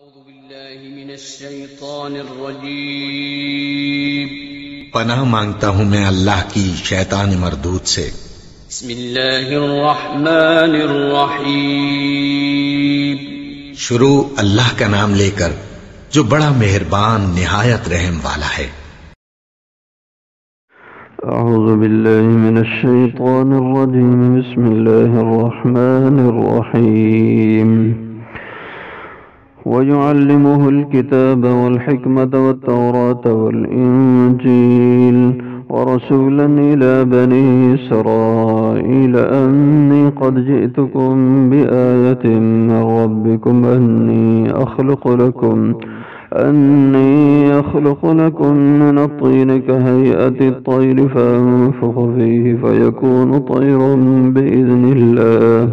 أعوذ بالله من الشيطان الرجيم پناہ مانگتا ہوں میں اللہ کی شیطان مردود سے۔ بسم الله الرحمن الرحيم شروع اللہ کا نام لے کر جو بڑا مہربان نہایت رحم والا ہے۔ أعوذ بالله من الشيطان الرجيم بسم الله الرحمن الرحيم ويعلمه الكتاب والحكمة والتوراة والإنجيل ورسولا إلى بني إسرائيل أني قد جئتكم بآية من ربكم أني أخلق لكم من الطين كهيئة الطير فأنفخ فيه فيكون طيرا بإذن الله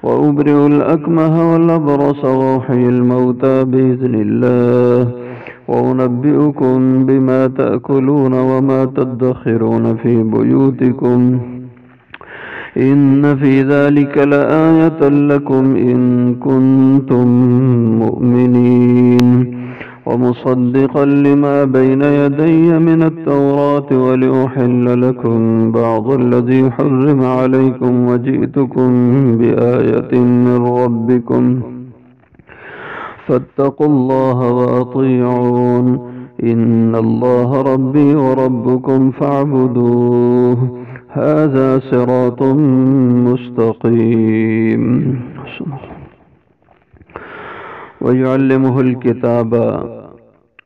وأبرئ الأكمه والأبرص وأحيي الموتى بإذن الله وأنبئكم بما تأكلون وما تدخرون في بيوتكم إن في ذلك لآية لكم إن كنتم مؤمنين ومصدقا لما بين يدي من التوراة ولأحل لكم بعض الذي حرم عليكم وجئتكم بآية من ربكم فاتقوا الله وأطيعون إن الله ربي وربكم فاعبدوه هذا صراط مستقيم ويعلمه الكتاب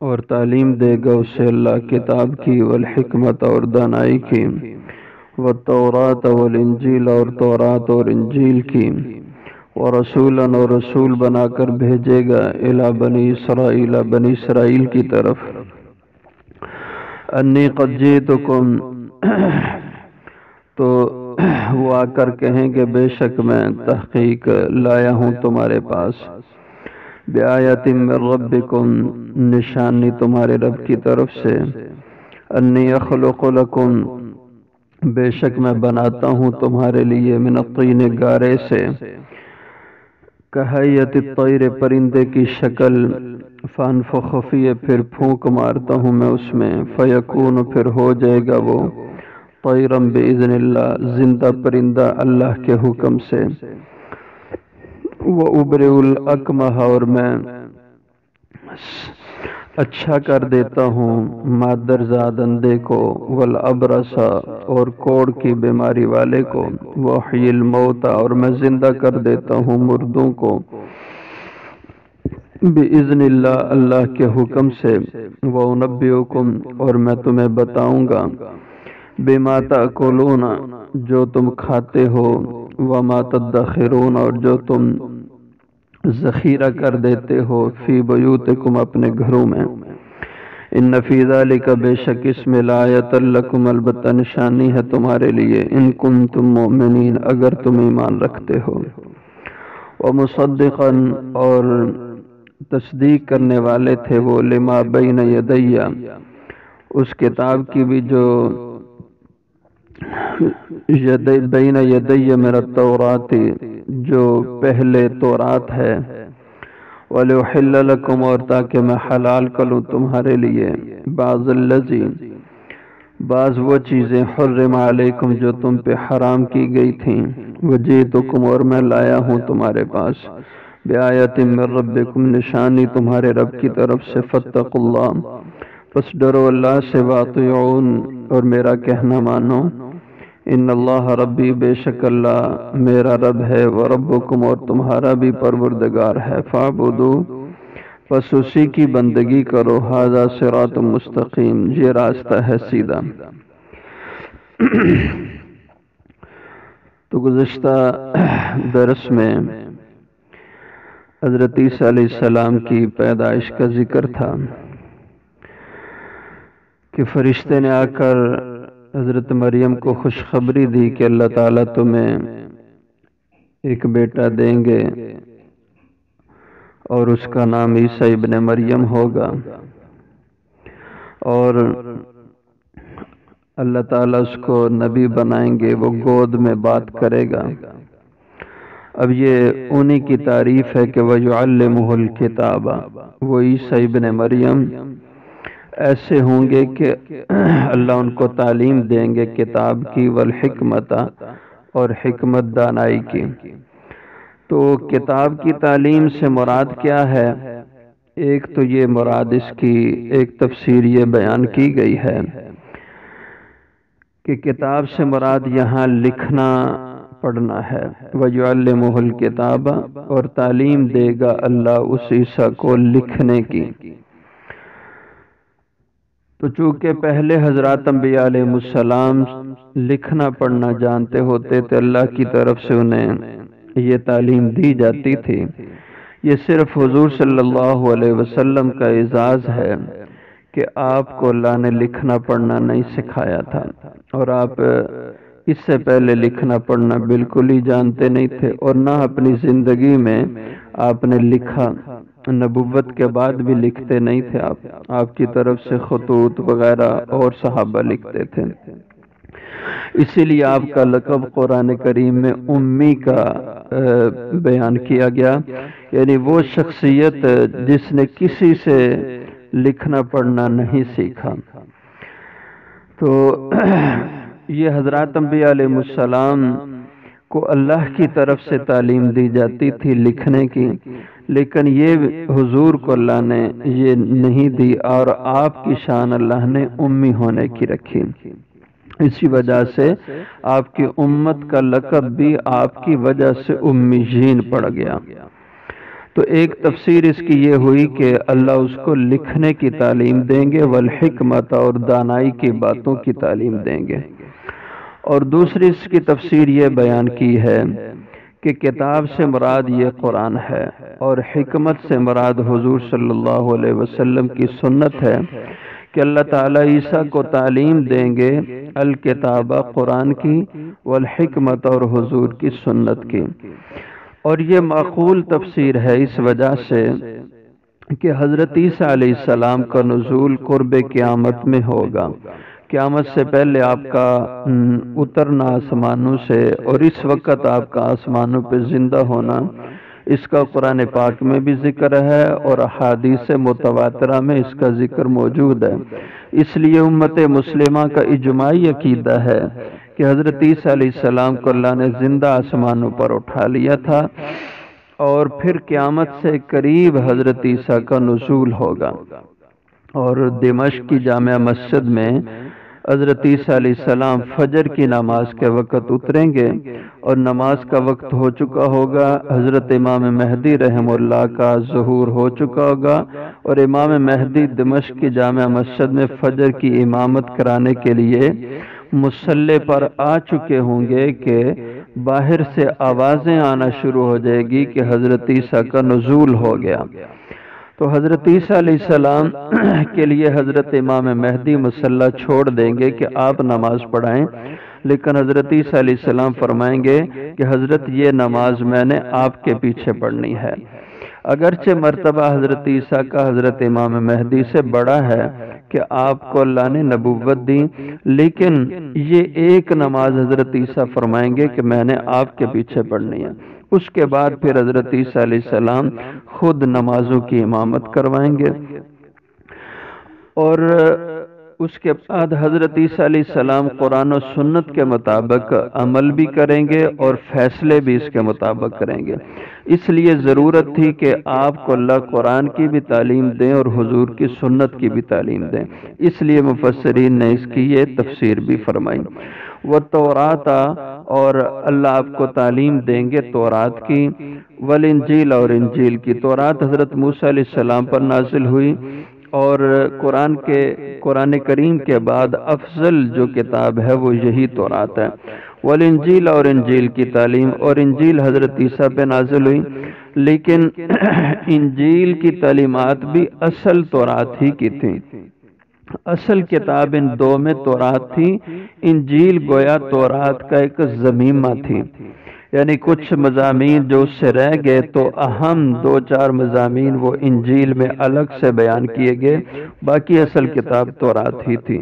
اور تعلیم دے گا اسے اللہ کتاب کی والحکمت اور دانائی کی والتورات والانجیل اور تورات اور انجیل کی ورسولا اور رسول بنا کر بھیجے گا الی بنی اسرائیل بنی اسرائیل کی طرف انی قد جئتکم تو وہ آ کر کہیں گے بے شک میں تحقیق لایا ہوں تمہارے پاس بآیت من ربکم نشانی تمہارے رب کی طرف سے انی اخلق لکم بے شک میں بناتا ہوں تمہارے لیے من الطین گارے سے کہیت الطیر پرندے کی شکل فانفخ فیہ پھر پھونک مارتا ہوں میں اس میں فیکون پھر ہو جائے گا وہ طیرم باذن اللہ زندہ پرندہ اللہ کے حکم سے وَأُبْرِئُ الْأَكْمَحَ اور میں اچھا کر دیتا ہوں مادرزاد اندھے کو والابرص اور کوڑ کی بیماری والے کو وَأُحْيِي الْمَوْتَى اور میں زندہ کر دیتا ہوں مردوں کو بِإِذْنِ اللہ اللہ کے حکم سے وَأُنَبِّئُكُمْ اور میں تمہیں بتاؤں گا بِمَا تَأْكُلُونَ جو تم کھاتے ہو وَمَا تَدَّخِرُونَ اور جو تم ذخیرہ کر دیتے ہو فی بیوتکم اپنے گھروں میں ان فی ذالک بے شک اس میں لآیۃ لکم البتہ نشانی ہے تمہارے لیے ان کنتم مؤمنین اگر تم ایمان رکھتے ہو ومصدقا اور تصدیق کرنے والے تھے وہ لما بین یدی اس کتاب کی بھی جو بین یدی من التورات جو پہلے تورات ہے وَلِأُحِلَّ لَكُمْ اور تاکہ میں حلال کروں تمہارے لیے بعض وہ چیزیں حرم علیکم جو تم پہ حرام کی گئی تھیں وجئتکم اور میں لایا ہوں تمہارے پاس بآیت من ربکم نشانی تمہارے رب کی طرف سے فاتقوا اللہ پس ڈرو اللہ سے واطیعون اور میرا کہنا مانو ان اللہ ربی بے شک اللہ میرا رب ہے وربکم اور تمہارا بھی پروردگار ہے فاعبدو پس اسی کی بندگی کرو ھذا صراط مستقیم یہ راستہ ہے سیدھا۔ تو گزشتہ درس میں حضرت عیسیٰ علیہ السلام کی پیدائش کا ذکر تھا کہ فرشتے نے آ کر حضرت مریم کو خوشخبری دی کہ اللہ تعالیٰ تمہیں ایک بیٹا دیں گے اور اس کا نام عیسیٰ ابن مریم ہوگا اور اللہ تعالیٰ اس کو نبی بنائیں گے وہ گود میں بات کرے گا اب یہ انہی کی تعریف ہے کہ وَيُعَلِّمُهُ الْكِتَابَ، وہ عیسیٰ ابن مریم ایسے ہوں گے کہ اللہ ان کو تعلیم دیں گے کتاب کی، والحکمت، اور حکمت دانائی کی۔ تو کتاب کی تعلیم سے مراد کیا ہے؟ ایک تو یہ مراد اس کی ایک تفسیر یہ بیان کی گئی ہے کہ کتاب سے مراد یہاں لکھنا پڑھنا ہے، وَيُعَلِّمُهُ الْكِتَابَ، اور تعلیم دے گا اللہ اس عیسیٰ کو لکھنے کی۔ تو چونکہ پہلے حضرات انبیاء علیہ السلام لکھنا پڑھنا جانتے ہوتے تھے، اللہ کی طرف سے انہیں یہ تعلیم دی جاتی تھی۔ یہ صرف حضور صلی اللہ علیہ وسلم کا اعزاز ہے کہ آپ کو اللہ نے لکھنا پڑھنا نہیں سکھایا تھا، اور آپ اس سے پہلے لکھنا پڑھنا بالکل ہی جانتے نہیں تھے، اور نہ اپنی زندگی میں آپ نے لکھا، نبوت کے بعد بھی لکھتے نہیں تھے۔ آپ کی طرف سے خطوط وغیرہ اور صحابہ لکھتے تھے، اسی لیے آپ کا لقب قرآن کریم میں امی کا بیان کیا گیا، یعنی وہ شخصیت جس نے کسی سے لکھنا پڑھنا نہیں سیکھا۔ تو یہ حضرات انبیاء علیہ السلام کو اللہ کی طرف سے تعلیم دی جاتی تھی لکھنے کی، لیکن یہ حضور کو اللہ نے یہ نہیں دی، اور آپ کی شان اللہ نے امی ہونے کی رکھی۔ اسی وجہ سے آپ کی امت کا لقب بھی آپ کی وجہ سے امیین پڑ گیا۔ تو ایک تفسیر اس کی یہ ہوئی کہ اللہ اس کو لکھنے کی تعلیم دیں گے، والحکمت، اور دانائی کی باتوں کی تعلیم دیں گے۔ اور دوسری اس کی تفسیر یہ بیان کی ہے کہ کتاب سے مراد یہ قرآن ہے، اور حکمت سے مراد حضور صلی اللہ علیہ وسلم کی سنت ہے کہ اللہ تعالیٰ عیسیٰ کو تعلیم دیں گے الکتابہ قرآن کی، والحکمت، اور حضور کی سنت کی۔ اور یہ معقول تفسیر ہے اس وجہ سے کہ حضرت عیسیٰ علیہ السلام کا نزول قرب قیامت میں ہوگا، قیامت سے پہلے آپ کا اترنا آسمانوں سے، اور اس وقت آپ کا آسمانوں پہ زندہ ہونا، اس کا قرآن پاک میں بھی ذکر ہے، اور احادیث متواترہ میں اس کا ذکر موجود ہے۔ اس لیے امت مسلمہ کا اجماعی عقیدہ ہے کہ حضرت عیسیٰ علیہ السلام کو اللہ نے زندہ آسمانوں پر اٹھا لیا تھا، اور پھر قیامت سے قریب حضرت عیسیٰ کا نزول ہوگا، اور دمشق کی جامع مسجد میں حضرت عیسیٰ علیہ السلام فجر کی نماز کے وقت اتریں گے، اور نماز کا وقت ہو چکا ہوگا، حضرت امام مہدی رحمہ اللہ کا ظہور ہو چکا ہوگا، اور امام مہدی دمشق کی جامع مسجد میں فجر کی امامت کرانے کے لیے مصلی پر آ چکے ہوں گے کہ باہر سے آوازیں آنا شروع ہو جائے گی کہ حضرت عیسیٰ کا نزول ہو گیا۔ تو حضرت عیسیٰ علیہ السلام کے لیے حضرت امام مہدی مصلی چھوڑ دیں گے کہ آپ نماز پڑھائیں، لیکن حضرت عیسیٰ علیہ السلام فرمائیں گے کہ حضرت یہ نماز میں نے آپ کے پیچھے پڑھنی ہے۔ اگرچہ مرتبہ حضرت عیسیٰ کا حضرت امام مہدی سے بڑا ہے کہ آپ کو اللہ نے نبوت دی، لیکن یہ ایک نماز حضرت عیسیٰ فرمائیں گے کہ میں نے آپ کے پیچھے پڑھنی ہے۔ اس کے بعد پھر حضرت عیسیٰ علیہ السلام خود نمازوں کی امامت کروائیں گے، اور اس کے بعد حضرت عیسیٰ علیہ السلام قرآن و سنت کے مطابق عمل بھی کریں گے، اور فیصلے بھی اس کے مطابق کریں گے۔ اس لیے ضرورت تھی کہ آپ کو اللہ قرآن کی بھی تعلیم دیں اور حضور کی سنت کی بھی تعلیم دیں، اس لیے مفسرین نے اس کی یہ تفسیر بھی فرمائی۔ والتورات، اور اللہ آپ کو تعلیم دیں گے تورات کی، والانجیل، اور انجیل کی۔ تورات حضرت موسیٰ علیہ السلام پر نازل ہوئی، اور قرآن کریم کے بعد افضل جو کتاب ہے وہ یہی تورات ہے۔ والانجیل، اور انجیل کی تعلیم، اور انجیل حضرت عیسیٰ پہ نازل ہوئی، لیکن انجیل کی تعلیمات بھی اصل تورات ہی کی تھیں۔ اصل کتاب ان دو میں تورات تھی، انجیل گویا تورات کا ایک ضمیمہ تھی، یعنی کچھ مضامین جو اس سے رہ گئے تو اہم 2-4 مضامین وہ انجیل میں الگ سے بیان کیے گئے، باقی اصل کتاب تورات ہی تھی۔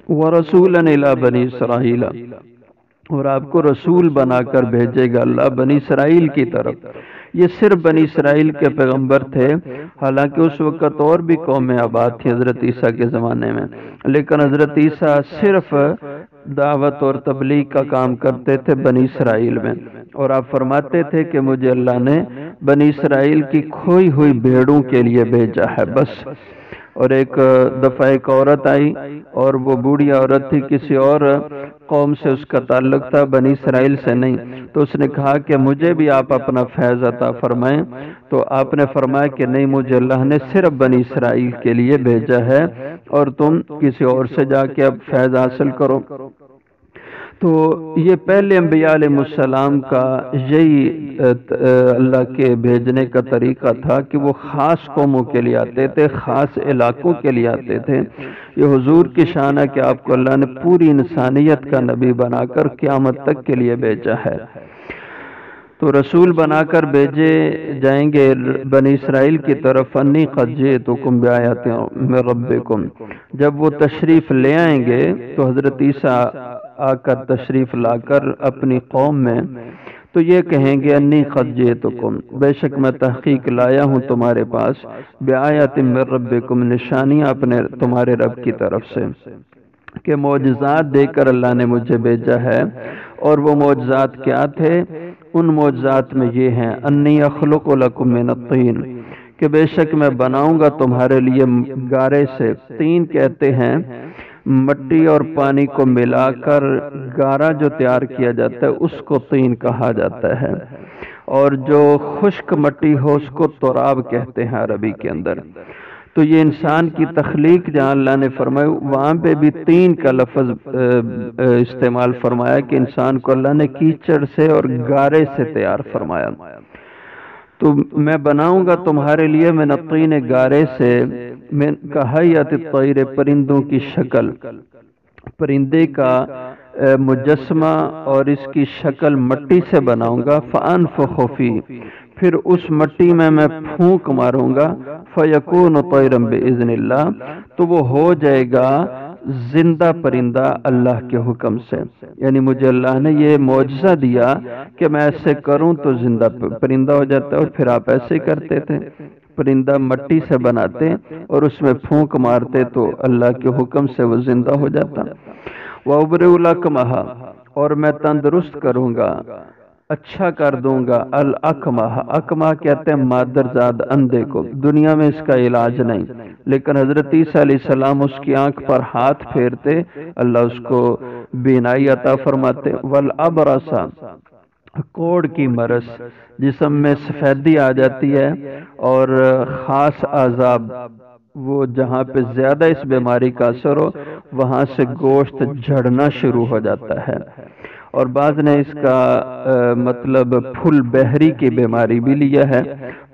وَرَسُولًا إِلَىٰ بَنِي إِسْرَائِيلَ، اور آپ کو رسول بنا کر بھیجے گا اللہ بنی اسرائیل کی طرف۔ یہ صرف بنی اسرائیل کے پیغمبر تھے، حالانکہ اس وقت اور بھی قومیں آباد تھی حضرت عیسیٰ کے زمانے میں، لیکن حضرت عیسیٰ صرف دعوت اور تبلیغ کا کام کرتے تھے بنی اسرائیل میں، اور آپ فرماتے تھے کہ مجھے اللہ نے بنی اسرائیل کی کھوئی ہوئی بھیڑوں کے لیے بھیجا ہے بس۔ اور ایک دفعہ ایک عورت آئی، اور وہ بوڑھی عورت تھی، کسی اور قوم سے اس کا تعلق تھا، بنی اسرائیل سے نہیں، تو اس نے کہا کہ مجھے بھی آپ اپنا فیض عطا فرمائیں، تو آپ نے فرمایا کہ نہیں، مجھے اللہ نے صرف بنی اسرائیل کے لیے بھیجا ہے، اور تم کسی اور سے جا کے اب فیض حاصل کرو۔ تو یہ پہلے انبیاء علیہ السلام کا یہی اللہ کے بھیجنے کا طریقہ تھا کہ وہ خاص قوموں کے لیے آتے تھے، خاص علاقوں کے لیے آتے تھے۔ یہ حضور کی شان ہے کہ آپ کو اللہ نے پوری انسانیت کا نبی بنا کر قیامت تک کے لیے بھیجا ہے۔ تو رسول بنا کر بھیجے جائیں گے بنی اسرائیل کی طرف، انی قد جئتکم بآیات من ربکم۔ جب وہ تشریف لے آئیں گے تو حضرت عیسیٰ آ کر تشریف لا کر اپنی قوم میں تو یہ کہیں گے انی قد جئتکم، بے شک میں تحقیق لایا ہوں تمہارے پاس، بآیات من ربکم، نشانیاں اپنے تمہارے رب کی طرف سے، کہ معجزات دے کر اللہ نے مجھے بھیجا ہے۔ اور وہ معجزات کیا تھے؟ ان معجزات میں یہ ہیں، انی اخلق لکم من الطین، کہ بے شک میں بناؤں گا تمہارے لیے گارے سے، تین کہتے ہیں مٹی اور پانی کو ملا کر گارا جو تیار کیا جاتا ہے اس کو طین کہا جاتا ہے، اور جو خشک مٹی ہو اس کو تراب کہتے ہیں عربی کے اندر۔ تو یہ انسان کی تخلیق جہاں اللہ نے فرمایا وہاں پہ بھی طین کا لفظ استعمال فرمایا کہ انسان کو اللہ نے کیچڑ سے اور گارے سے تیار فرمایا۔ تو میں بناؤں گا تمہارے لیے من الطین، گارے سے، من کہیات الطیر، پرندوں کی شکل، پرندے کا مجسمہ، اور اس کی شکل مٹی سے بناؤں گا، فانفخ فیہ، پھر اس مٹی میں پھونک ماروں گا، فیکون طیرا باذن اللہ، تو وہ ہو جائے گا زندہ پرندہ اللہ کے حکم سے۔ یعنی مجھے اللہ نے یہ معجزہ دیا کہ میں ایسے کروں تو زندہ پرندہ ہو جاتا ہے، اور پھر آپ ایسے کرتے تھے، پرندہ مٹی سے بناتے اور اس میں پھونک مارتے تو اللہ کے حکم سے وہ زندہ ہو جاتا۔ وَأُبْرِئُ الْأَكْمَحَ، اور میں تندرست کروں گا، اچھا کر دوں گا، الاکمہ، اکمہ کہتے ہیں مادرزاد اندھے کو، دنیا میں اس کا علاج نہیں، لیکن حضرت عیسیٰ علیہ السلام اس کی آنکھ پر ہاتھ پھیرتے، اللہ اس کو بینائی عطا فرماتے۔ والابرص، کوڑ کی مرض، جسم میں سفیدی آ جاتی ہے، اور خاص عذاب، وہ جہاں پہ زیادہ اس بیماری کا اثر ہو وہاں سے گوشت جھڑنا شروع ہو جاتا ہے۔ اور بعض نے اس کا مطلب پھل بہری کی بیماری بھی لیا ہے۔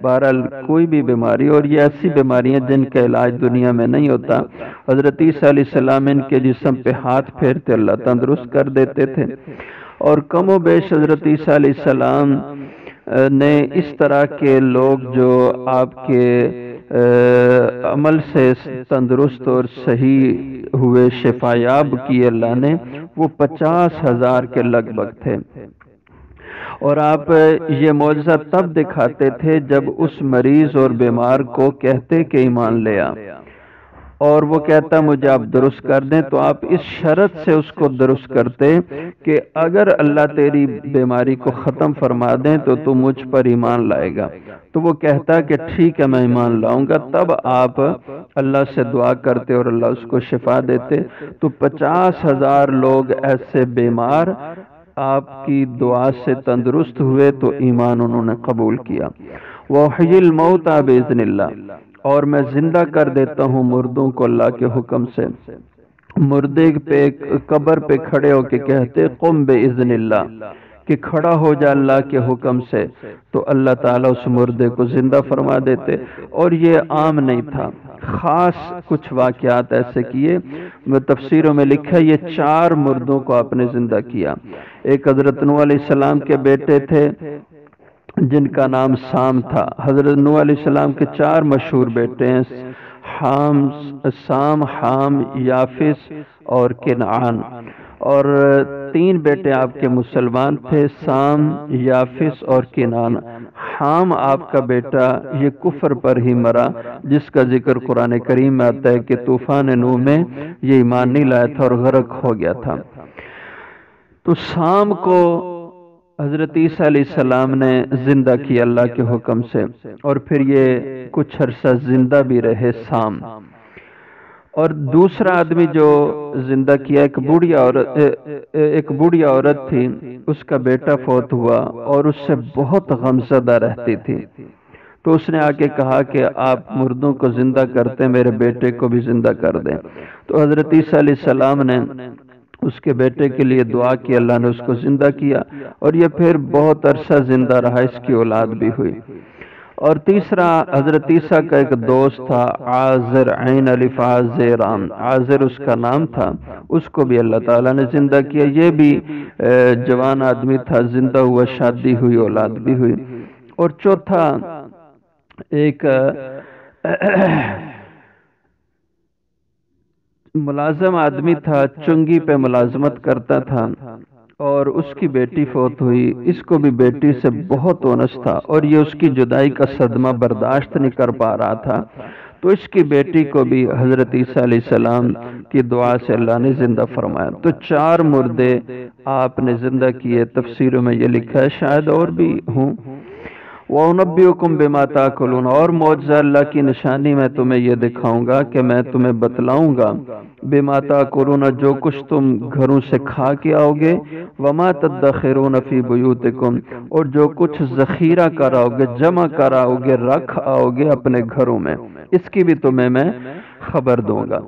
بہرحال کوئی بھی بیماری، اور یہ ایسی بیماریاں جن کا علاج دنیا میں نہیں ہوتا، حضرت عیسیٰ علیہ السلام ان کے جسم پہ ہاتھ پھیرتے اللہ تندرست کر دیتے تھے۔ اور کم و بیش حضرت عیسیٰ علیہ السلام نے اس طرح کے لوگ جو آپ کے عمل سے تندرست اور صحیح ہوئے، شفایاب کیے اللہ نے، وہ 50,000 کے لگ بھگ تھے۔ اور آپ یہ معجزہ تب دکھاتے تھے جب اس مریض اور بیمار کو کہتے کہ ایمان لے آ، اور وہ کہتا مجھے آپ درست کر دیں، تو آپ اس شرط سے اس کو درست کرتے کہ اگر اللہ تیری بیماری کو ختم فرما دیں تو تو مجھ پر ایمان لائے گا، تو وہ کہتا کہ ٹھیک ہے میں ایمان لاؤں گا، تب آپ اللہ سے دعا کرتے اور اللہ اس کو شفا دیتے۔ تو 50,000 لوگ ایسے بیمار آپ کی دعا سے تندرست ہوئے تو ایمان انہوں نے قبول کیا۔ وَأُحْيِي الْمَوْتَى بِإِذْنِ اللَّهِ، اور میں زندہ کر دیتا ہوں مردوں کو اللہ کے حکم سے۔ مردے پہ قبر پہ کھڑے ہو کے کہتے قم بِإِذْنِ اللَّهِ، کہ کھڑا ہو جا اللہ کے حکم سے، تو اللہ تعالیٰ اس مردے کو زندہ فرما دیتے۔ اور یہ عام نہیں تھا، خاص کچھ واقعات ایسے کیے، تفسیروں میں لکھا ہے یہ 4 مردوں کو آپ نے زندہ کیا۔ ایک حضرت نوح علیہ السلام کے بیٹے تھے جن کا نام سام تھا۔ حضرت نوح علیہ السلام کے 4 مشہور بیٹے ہیں، سام، حام، یافس اور کنعان۔ اور 3 بیٹے آپ کے مسلمان تھے، سام، یافس اور کنان۔ حام آپ کا بیٹا یہ کفر پر ہی مرا، جس کا ذکر قرآن کریم میں آتا ہے کہ طوفان نوح میں یہ ایمان نہیں لایا تھا اور غرق ہو گیا تھا۔ تو سام کو حضرت عیسیٰ علیہ السلام نے زندہ کیا اللہ کے حکم سے، اور پھر یہ کچھ عرصہ زندہ بھی رہے سام۔ اور دوسرا آدمی جو زندہ کیا ایک بوڑھی عورت تھی، اس کا بیٹا فوت ہوا اور اس سے بہت غمزدہ رہتی تھی، تو اس نے آ کے کہا کہ آپ مردوں کو زندہ کرتے میرے بیٹے کو بھی زندہ کر دیں۔ تو حضرت عیسیٰ علیہ السلام نے اس کے بیٹے کے لیے دعا کی، اللہ نے اس کو زندہ کیا اور یہ پھر بہت عرصہ زندہ رہا، اس کی اولاد بھی ہوئی۔ اور تیسرا حضرت عیسیٰ کا ایک دوست تھا عازر، عین الف عازرام، عازر اس کا نام تھا، اس کو بھی اللہ تعالیٰ نے زندہ کیا، یہ بھی جوان آدمی تھا، زندہ ہوا، شادی ہوئی، اولاد بھی ہوئی۔ اور چوتھا ایک ملازم آدمی تھا، چنگی پہ ملازمت کرتا تھا اور اس کی بیٹی فوت ہوئی، اس کو بھی بیٹی سے بہت اونس تھا اور یہ اس کی جدائی کا صدمہ برداشت نہیں کر پا رہا تھا، تو اس کی بیٹی کو بھی حضرت عیسیٰ علیہ السلام کی دعا سے اللہ نے زندہ فرمایا۔ تو 4 مردے آپ نے زندہ کیے، تفسیروں میں یہ لکھا ہے، شاید اور بھی ہوں۔ وَأُنَبِّئُكُم بِمَا تَأْكُلُونَ، اور معجزہ اللہ کی نشانی میں تمہیں یہ دکھاؤں گا کہ میں تمہیں بتلاؤں گا، بِمَا تَأْكُلُونَ جو کچھ تم گھروں سے کھا کے آؤ گے، وَمَا تَدَّخِرُونَ فِي بُيُوتِكُمْ اور جو کچھ ذخیرہ کراؤ گے، جمع کراؤ گے، رکھ آؤ گے اپنے گھروں میں، اس کی بھی تمہیں میں خبر دوں گا۔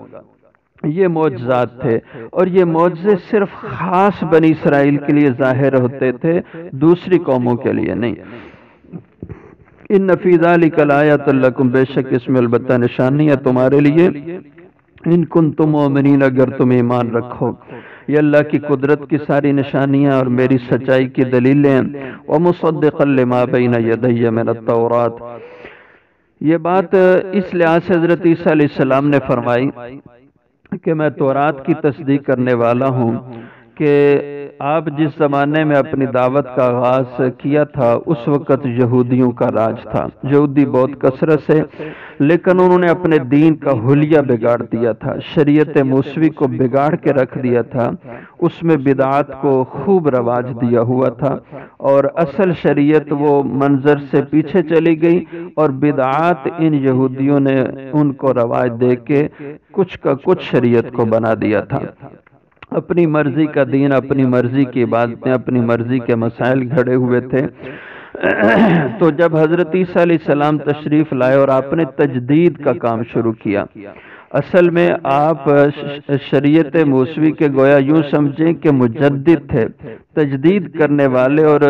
یہ معجزات تھے، اور یہ معجزے صرف خاص بنی اسرائیل کے لیے ظاہر ہوتے تھے، دوسری قوموں کے لیے نہیں۔ ان فی ذلک لآیۃ لکم، بے شک اس میں البتہ نشانی ہے تمہارے لیے، ان کنتم مؤمنین اگر تم ایمان رکھو۔ یہ اللہ کی قدرت کی ساری نشانیاں اور میری سچائی کی دلیلیں ہیں۔ ومصدقا لما بین یدی من التوراۃ، یہ بات اس لحاظ سے حضرت عیسیٰ علیہ السلام نے فرمائی کہ میں تورات کی تصدیق کرنے والا ہوں، کہ آپ جس زمانے میں اپنی دعوت کا آغاز کیا تھا اس وقت یہودیوں کا راج تھا، یہودی بہت کثرت سے، لیکن انہوں نے اپنے دین کا حلیہ بگاڑ دیا تھا، شریعت موسوی کو بگاڑ کے رکھ دیا تھا، اس میں بدعات کو خوب رواج دیا ہوا تھا، اور اصل شریعت وہ منظر سے پیچھے چلی گئی اور بدعات ان یہودیوں نے ان کو رواج دے کے کچھ کا کچھ شریعت کو بنا دیا تھا۔ اپنی مرضی کا دین، اپنی مرضی کی عبادتیں، اپنی مرضی کے مسائل گھڑے ہوئے تھے۔ تو جب حضرت عیسیٰ علیہ السلام تشریف لائے اور آپ نے تجدید کا کام شروع کیا، اصل میں آپ شریعت موسوی کے گویا یوں سمجھیں کہ مجدد تھے، تجدید کرنے والے اور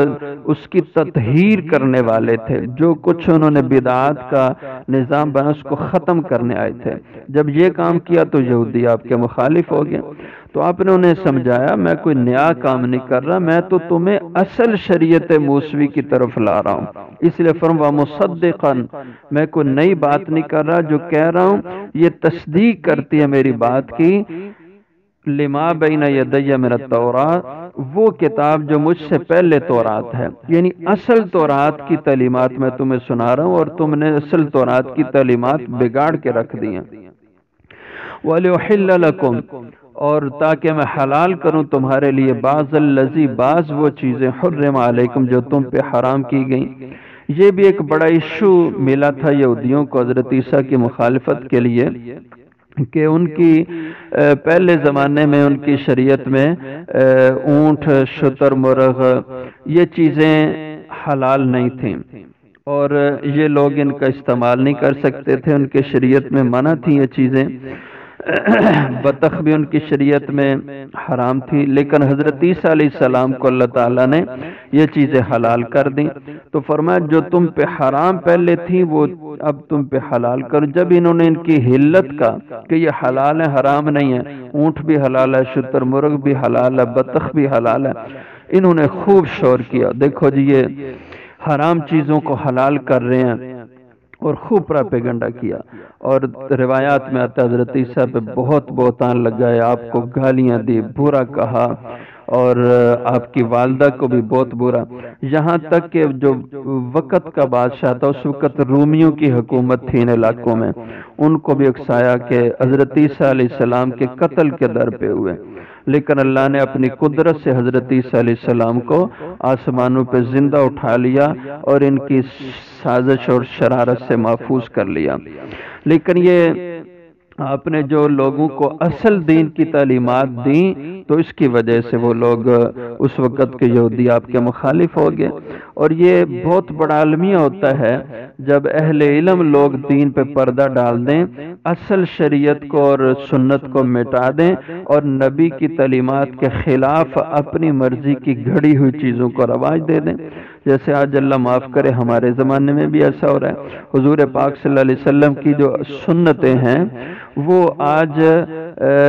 اس کی تطہیر کرنے والے تھے، جو کچھ انہوں نے بدعات کا نظام بنا اس کو ختم کرنے آئے تھے۔ جب یہ کام کیا تو یہودی آپ کے مخالف ہو گئے، تو آپ نے انہیں سمجھایا میں کوئی نیا کام نہیں کر رہا، میں تو تمہیں اصل شریعت موسوی کی طرف لا رہا ہوں، اس لیے فرمایا مصدقا، میں کوئی نئی بات نہیں کر رہا، جو کہہ رہا ہوں یہ تصدیق کرتی ہے میری بات کی، لما بین یدی من التوراۃ، وہ کتاب جو مجھ سے پہلے تورات ہے، یعنی اصل تورات کی تعلیمات میں تمہیں سنا رہا ہوں اور تم نے اصل تورات کی تعلیمات بگاڑ کے رکھ دی ہیں۔ وَلِأُحِلَّ لَكُمْ، اور تاکہ میں حلال کروں تمہارے لیے، بعض الذی، بعض وہ چیزیں، حرم علیکم جو تم پہ حرام کی گئیں۔ یہ بھی ایک بڑا ایشو ملا تھا یہودیوں کو حضرت عیسیٰ کی مخالفت کے لیے، کہ ان کی پہلے زمانے میں ان کی شریعت میں اونٹ، شتر مرغ یہ چیزیں حلال نہیں تھیں، اور یہ لوگ ان کا استعمال نہیں کر سکتے تھے، ان کے شریعت میں منع تھی یہ چیزیں، بطخ بھی ان کی شریعت میں حرام تھی، لیکن حضرت عیسیٰ علیہ السلام کو اللہ تعالیٰ نے یہ چیزیں حلال کر دیں، تو فرمایا جو تم پہ حرام پہلے تھی وہ اب تم پہ حلال کرو۔ جب انہوں نے ان کی حلت کا کہ یہ حلال ہے حرام نہیں ہے، اونٹ بھی حلال ہے، شتر مرغ بھی حلال ہے، بطخ بھی حلال ہے، انہوں نے خوب شور کیا، دیکھو جی یہ حرام چیزوں کو حلال کر رہے ہیں، اور خوب پراپیگنڈا کیا، اور روایات میں آتا ہے حضرت عیسیٰ پہ بہت بہتان لگائے، آپ کو گالیاں دی، برا کہا، اور آپ کی والدہ کو بھی بہت برا، یہاں تک کہ جو وقت کا بادشاہ تھا، اس وقت رومیوں کی حکومت تھی ان علاقوں میں، ان کو بھی اکسایا کہ حضرت عیسیٰ علیہ السلام کے قتل کے در پہ ہوئے، لیکن اللہ نے اپنی قدرت سے حضرت عیسیٰ علیہ السلام کو آسمانوں پہ زندہ اٹھا لیا اور ان کی سازش اور شرارت سے محفوظ کر لیا۔ لیکن یہ آپ نے جو لوگوں کو اصل دین کی تعلیمات دیں تو اس کی وجہ سے وہ لوگ اس وقت کے یہودی آپ کے مخالف ہو گئے، اور یہ بہت بڑا المیہ ہوتا ہے جب اہل علم لوگ دین پہ پردہ ڈال دیں، اصل شریعت کو اور سنت کو مٹا دیں، اور نبی کی تعلیمات کے خلاف اپنی مرضی کی گھڑی ہوئی چیزوں کو رواج دے دیں، جیسے آج اللہ معاف کرے ہمارے زمانے میں بھی ایسا ہو رہا ہے۔ حضور پاک صلی اللہ علیہ وسلم کی جو سنتیں ہیں وہ آج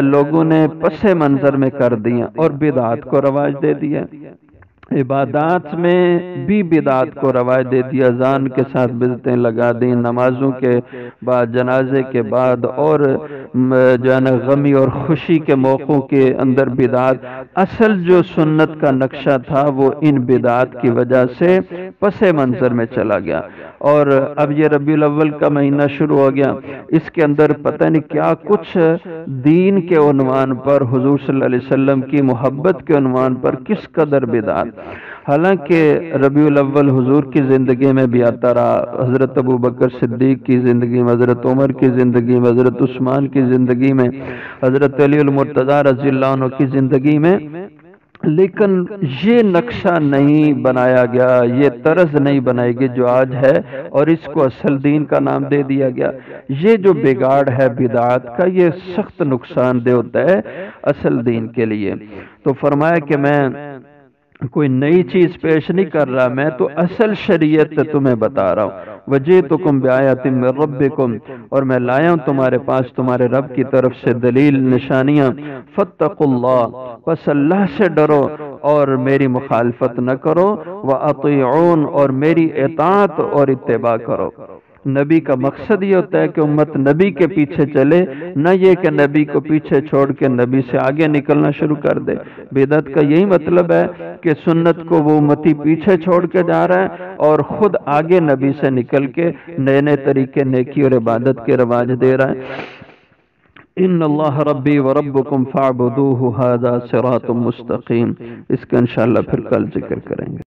لوگوں نے پس منظر میں کر دیا اور بدعات کو رواج دے دیا، عبادات میں بھی بدعات کو رواج دے دیا، اذان کے ساتھ بدعتیں لگا دیں، نمازوں کے بعد، جنازے کے بعد، اور جو ہے نا غمی اور خوشی کے موقعوں کے اندر بدعات۔ اصل جو سنت کا نقشہ تھا وہ ان بدعات کی وجہ سے پس منظر میں چلا گیا، اور اب یہ ربیع الاول کا مہینہ شروع ہو گیا، اس کے اندر پتہ نہیں کیا کچھ دین کے عنوان پر، حضور صلی اللہ علیہ وسلم کی محبت کے عنوان پر کس قدر بدعات۔ حالانکہ ربیع الاول حضور کی زندگی میں بھی آتا رہا، حضرت ابو بکر صدیق کی زندگی میں، حضرت عمر کی زندگی میں، حضرت عثمان کی زندگی میں، حضرت علی المرتضیٰ رضی اللہ عنہ کی زندگی میں، لیکن یہ نقشہ نہیں بنایا گیا، یہ طرز نہیں بنائی گئی جو آج ہے، اور اس کو اصل دین کا نام دے دیا گیا۔ یہ جو بگاڑ ہے بدعات کا، یہ سخت نقصان دہ ہوتا ہے اصل دین کے لیے۔ تو فرمایا کہ میں کوئی نئی چیز پیش نہیں کر رہا، میں تو اصل شریعت تمہیں بتا رہا ہوں۔ وجئتکم بآیات من ربکم، اور میں لایا ہوں تمہارے پاس تمہارے رب کی طرف سے دلیل، نشانیاں۔ فاتقوا اللہ، پس اللہ سے ڈرو اور میری مخالفت نہ کرو، واطیعون، اور میری اطاعت اور اتباع کرو۔ نبی کا مقصد یہ ہوتا ہے کہ امت نبی کے پیچھے چلے، نہ یہ کہ نبی کو پیچھے چھوڑ کے نبی سے آگے نکلنا شروع کر دے۔ بدعت کا یہی مطلب ہے کہ سنت کو وہ امتی پیچھے چھوڑ کے جا رہا ہے اور خود آگے نبی سے نکل کے نئے نئے طریقے نیکی اور عبادت کے رواج دے رہا ہے۔ ان اللہ ربی وربکم فاعبدوہ ھذا صراط مستقیم، اس کا انشاءاللہ پھر کل ذکر کریں گے۔